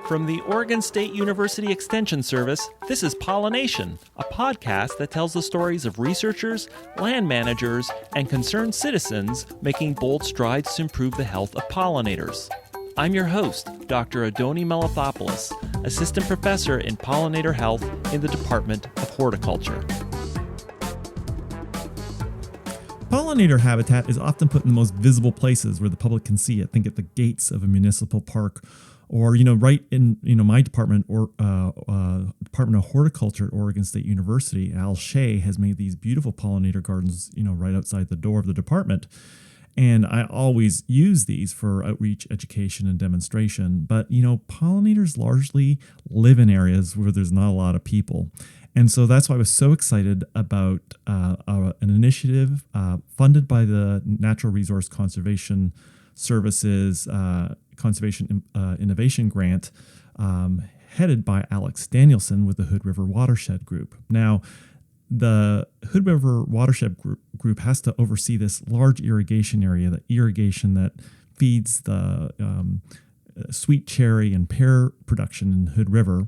From the Oregon State University Extension Service, this is Pollination, a podcast that tells the stories of researchers, land managers, and concerned citizens making bold strides to improve the health of pollinators. I'm your host, Dr. Adoni Melithopoulos, Assistant Professor in Pollinator Health in the Department of Horticulture. Pollinator habitat is often put in the most visible places where the public can see it. Think at the gates of a municipal park, or right in my department, or Department of Horticulture at Oregon State University. Al Shea has made these beautiful pollinator gardens, right outside the door of the department. And I always use these for outreach, education, and demonstration. But pollinators largely live in areas where there's not a lot of people. And so that's why I was so excited about an initiative funded by the Natural Resource Conservation Services Conservation Innovation Grant, headed by Alex Danielsen with the Hood River Watershed Group. Now, the Hood River Watershed Group has to oversee this large irrigation area, the irrigation that feeds the sweet cherry and pear production in Hood River.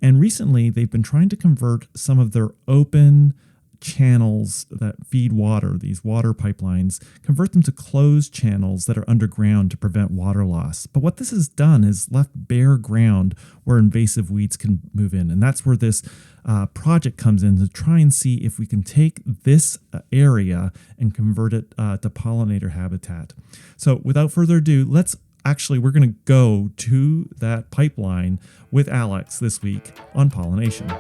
And recently, they've been trying to convert some of their open channels that feed water, these water pipelines, convert them to closed channels that are underground to prevent water loss. But what this has done is left bare ground where invasive weeds can move in. And that's where this project comes in, to try and see if we can take this area and convert it to pollinator habitat. So without further ado, we're going to go to that pipeline with Alex this week on Pollination.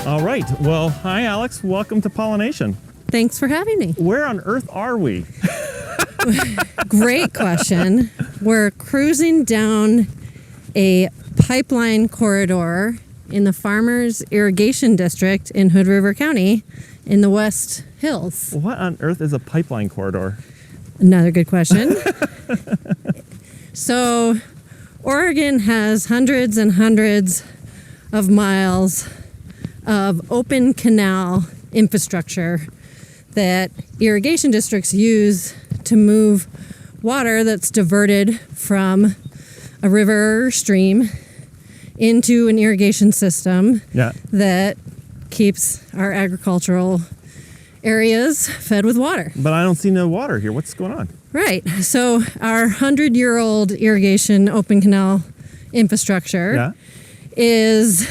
All right. Well, hi, Alex. Welcome to Pollination. Thanks for having me. Where on earth are we? Great question. We're cruising down a pipeline corridor in the Farmers Irrigation District in Hood River County in the West Hills. What on earth is a pipeline corridor? Another good question. So, Oregon has hundreds and hundreds of miles of open canal infrastructure that irrigation districts use to move water that's diverted from a river or stream into an irrigation system that keeps our agricultural areas fed with water. But I don't see no water here. What's going on? Right. So our 100-year-old irrigation open canal infrastructure is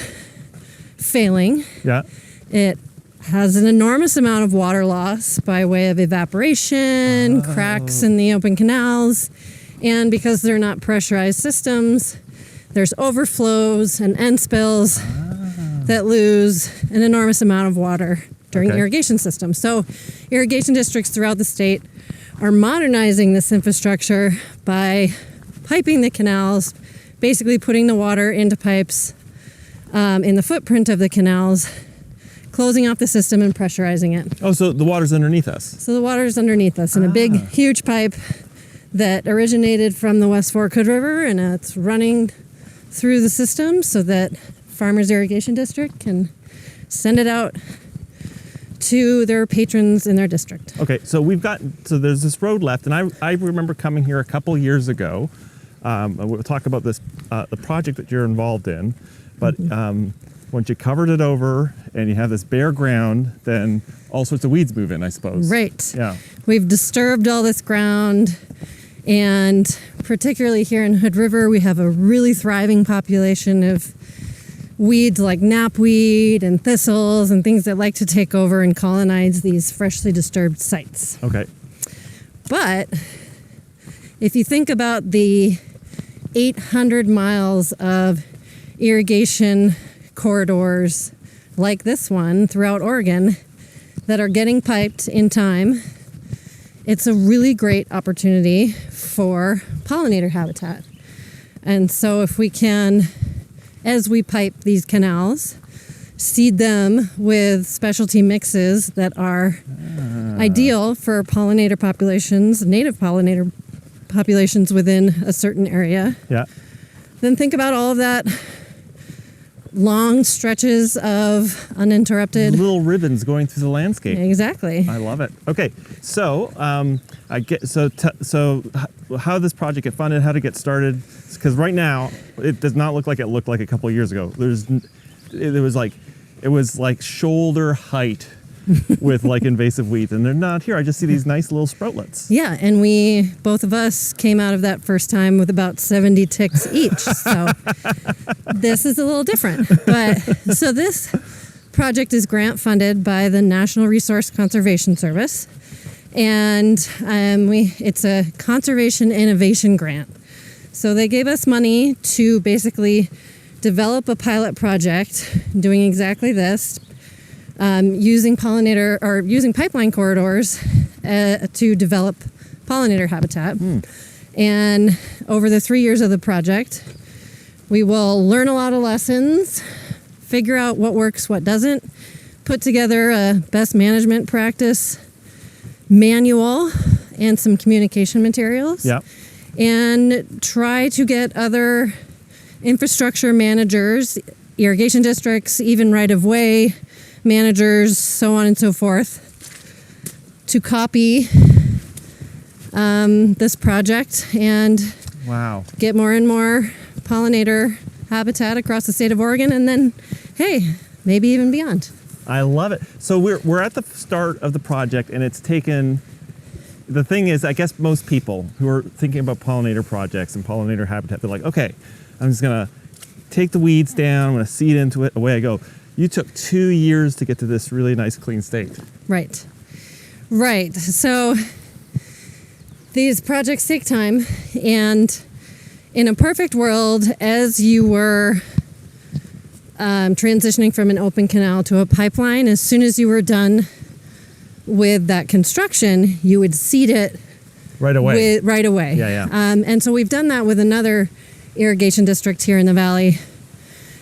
failing. Yeah. It has an enormous amount of water loss by way of evaporation, cracks in the open canals, and because they're not pressurized systems, there's overflows and end spills that lose an enormous amount of water during irrigation systems. So irrigation districts throughout the state are modernizing this infrastructure by piping the canals, basically putting the water into pipes in the footprint of the canals, closing off the system and pressurizing it. Oh, so the water's underneath us. So the water's underneath us in a big, huge pipe that originated from the West Fork Hood River, and it's running through the system so that Farmers Irrigation District can send it out to their patrons in their district. Okay, so there's this road left, and I remember coming here a couple years ago. We'll talk about this, the project that you're involved in, but once you covered it over and you have this bare ground, then all sorts of weeds move in, I suppose. Right. Yeah. We've disturbed all this ground, and particularly here in Hood River, we have a really thriving population of weeds like knapweed and thistles and things that like to take over and colonize these freshly disturbed sites. Okay. But if you think about the 800 miles of irrigation corridors like this one throughout Oregon that are getting piped in time, it's a really great opportunity for pollinator habitat. And so if we can, as we pipe these canals, seed them with specialty mixes that are ideal for pollinator populations, native pollinator populations within a certain area, yeah, then think about all of that long stretches of uninterrupted. Little ribbons going through the landscape. Exactly. I love it. Okay, so how did this project get funded? How did it get started? Because right now it does not look like it looked like a couple of years ago. It was like shoulder height with like invasive weeds, and they're not here. I just see these nice little sproutlets. Yeah, and both of us came out of that first time with about 70 ticks each. So this is a little different. So this project is grant funded by the National Resource Conservation Service, and it's a conservation innovation grant. So they gave us money to basically develop a pilot project doing exactly this. Using pipeline corridors to develop pollinator habitat. And over the 3 years of the project, we will learn a lot of lessons, figure out what works, what doesn't, put together a best management practice manual and some communication materials. Yeah. And try to get other infrastructure managers, irrigation districts, even right-of-way managers, so on and so forth, to copy this project and get more and more pollinator habitat across the state of Oregon, and then, hey, maybe even beyond. I love it. So we're at the start of the project, and it's taken. The thing is, I guess most people who are thinking about pollinator projects and pollinator habitat, they're like, okay, I'm just gonna take the weeds down, I'm gonna seed into it, away I go. You took 2 years to get to this really nice, clean state. Right. So these projects take time, and in a perfect world, as you were transitioning from an open canal to a pipeline, as soon as you were done with that construction, you would seed it right away. Yeah. And so we've done that with another irrigation district here in the valley,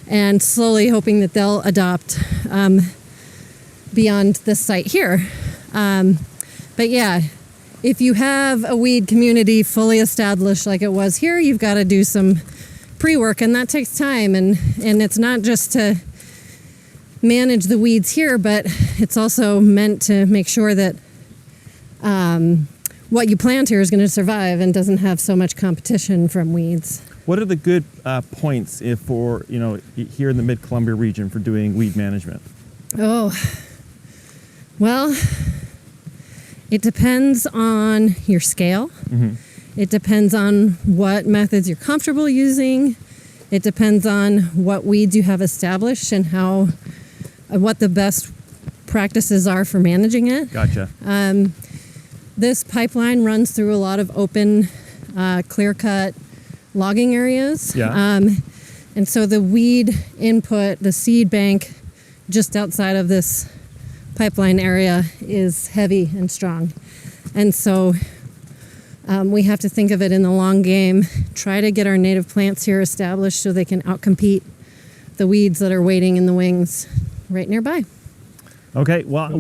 and slowly hoping that they'll adopt beyond this site here. But yeah, if you have a weed community fully established like it was here, you've got to do some pre-work, and that takes time. And it's not just to manage the weeds here, but it's also meant to make sure that what you plant here is going to survive and doesn't have so much competition from weeds. What are the good points for here in the Mid-Columbia region for doing weed management? Oh, well, it depends on your scale. Mm-hmm. It depends on what methods you're comfortable using. It depends on what weeds you have established and what the best practices are for managing it. Gotcha. This pipeline runs through a lot of open, clear-cut logging areas. Yeah. And so the weed input, the seed bank just outside of this pipeline area is heavy and strong. And so we have to think of it in the long game, try to get our native plants here established so they can outcompete the weeds that are waiting in the wings right nearby. Okay, well,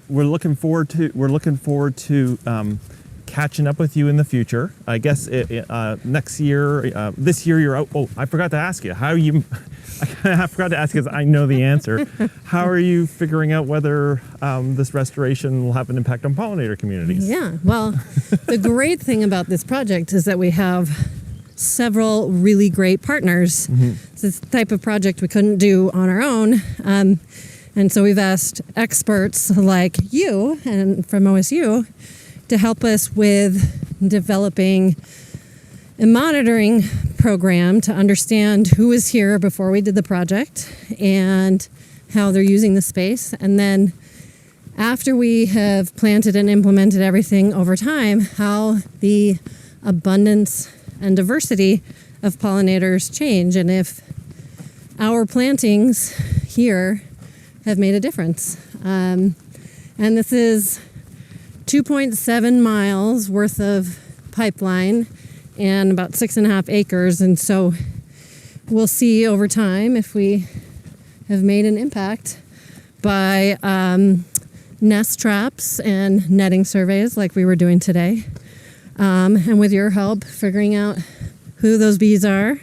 we're looking forward to catching up with you in the future. I guess next year, this year you're out. Oh, I forgot to ask you. I forgot to ask because I know the answer. How are you figuring out whether this restoration will have an impact on pollinator communities? Yeah, well, the great thing about this project is that we have several really great partners. Mm-hmm. It's this type of project we couldn't do on our own. And so we've asked experts like you and from OSU to help us with developing a monitoring program to understand who was here before we did the project and how they're using the space. And then after we have planted and implemented everything over time, how the abundance and diversity of pollinators change, and if our plantings here have made a difference. And this is 2.7 miles worth of pipeline and about 6.5 acres. And so we'll see over time if we have made an impact by nest traps and netting surveys like we were doing today. And with your help, figuring out who those bees are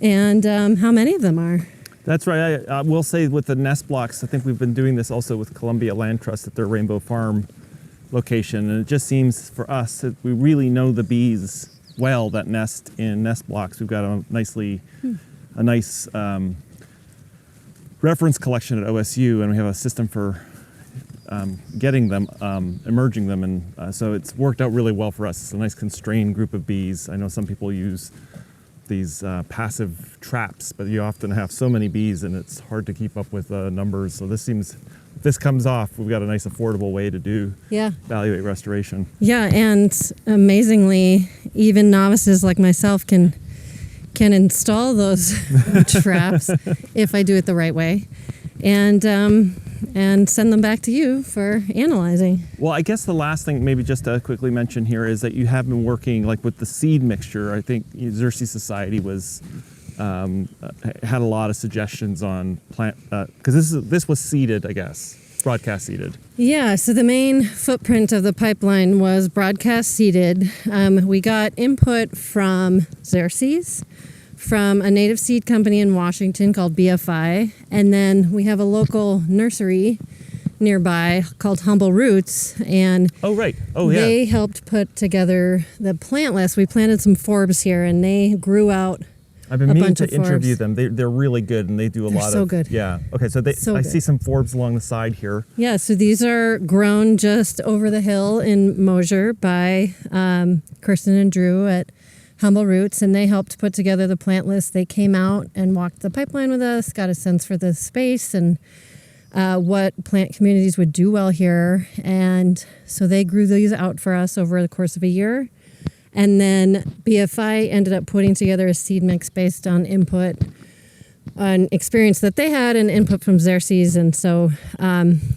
and how many of them are. That's right. I will say with the nest blocks, I think we've been doing this also with Columbia Land Trust at their Rainbow Farm location. And it just seems for us that we really know the bees well that nest in nest blocks. We've got a nice reference collection at OSU, and we have a system for getting them, emerging them. And so it's worked out really well for us. It's a nice constrained group of bees. I know some people use these passive traps, but you often have so many bees and it's hard to keep up with numbers. So if this comes off, we've got a nice affordable way to evaluate restoration. Yeah, and amazingly, even novices like myself can install those traps if I do it the right way, and send them back to you for analyzing. Well, I guess the last thing maybe just to quickly mention here is that you have been working like with the seed mixture. I think Xerces Society was had a lot of suggestions on plant because this was seeded, I guess, broadcast seeded. Yeah, so the main footprint of the pipeline was broadcast seeded. We got input from Xerces, from a native seed company in Washington called BFI, and then we have a local nursery nearby called Humble Roots, and they helped put together the plant list. We planted some forbs here, and they grew out. I've been meaning to interview them. They're really good, and they do a lot of. So good. Yeah. Okay. So I see some forbs along the side here. Yeah. So these are grown just over the hill in Mosier by Kirsten and Drew at Humble Roots, and they helped put together the plant list. They came out and walked the pipeline with us, got a sense for the space and what plant communities would do well here. And so they grew these out for us over the course of a year. And then BFI ended up putting together a seed mix based on input, an experience that they had and input from Xerces. And so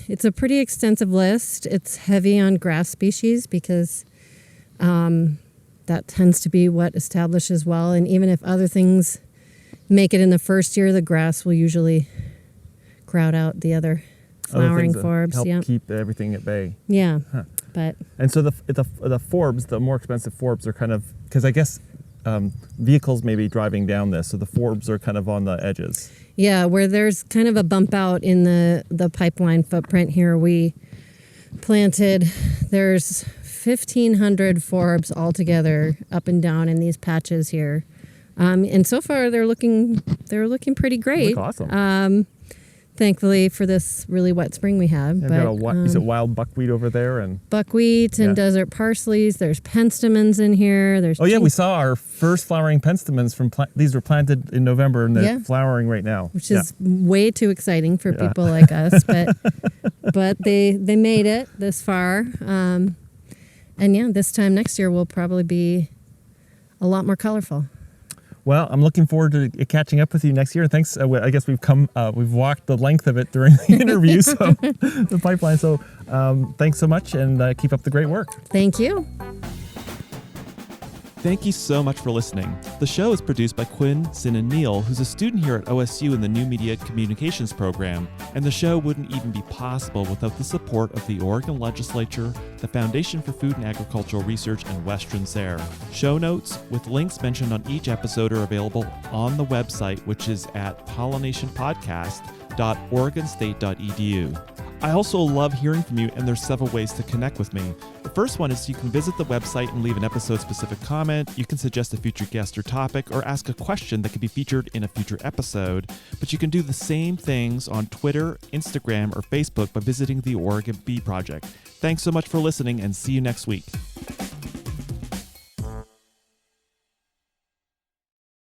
it's a pretty extensive list. It's heavy on grass species because that tends to be what establishes well. And even if other things make it in the first year, the grass will usually crowd out the other flowering forbs. Help keep everything at bay. Yeah. Huh. And so the forbs, the more expensive forbs are kind of, because I guess vehicles may be driving down this, so the forbs are kind of on the edges. Yeah, where there's kind of a bump out in the pipeline footprint here. We planted, there's 1,500 forbs altogether up and down in these patches here. And so far they're looking pretty great. Look awesome. Thankfully for this really wet spring we have. I've got is it wild buckwheat over there? And buckwheat and desert parsleys. There's penstemons in here. We saw our first flowering penstemons these were planted in November and they're flowering right now. Which is way too exciting for people like us. But they made it this far. And this time next year will probably be a lot more colorful. Well, I'm looking forward to catching up with you next year. Thanks. I guess we've walked the length of it during the interview, so the pipeline. So thanks so much, and keep up the great work. Thank you. Thank you so much for listening. The show is produced by Quinn Sin and Neal, who's a student here at OSU in the New Media Communications program, and the show wouldn't even be possible without the support of the Oregon Legislature, the Foundation for Food and Agricultural Research, and Western SARE. Show notes with links mentioned on each episode are available on the website, which is at pollinationpodcast.oregonstate.edu. I also love hearing from you, and there's several ways to connect with me. The first one is you can visit the website and leave an episode-specific comment. You can suggest a future guest or topic, or ask a question that could be featured in a future episode. But you can do the same things on Twitter, Instagram, or Facebook by visiting the Oregon Bee Project. Thanks so much for listening, and see you next week.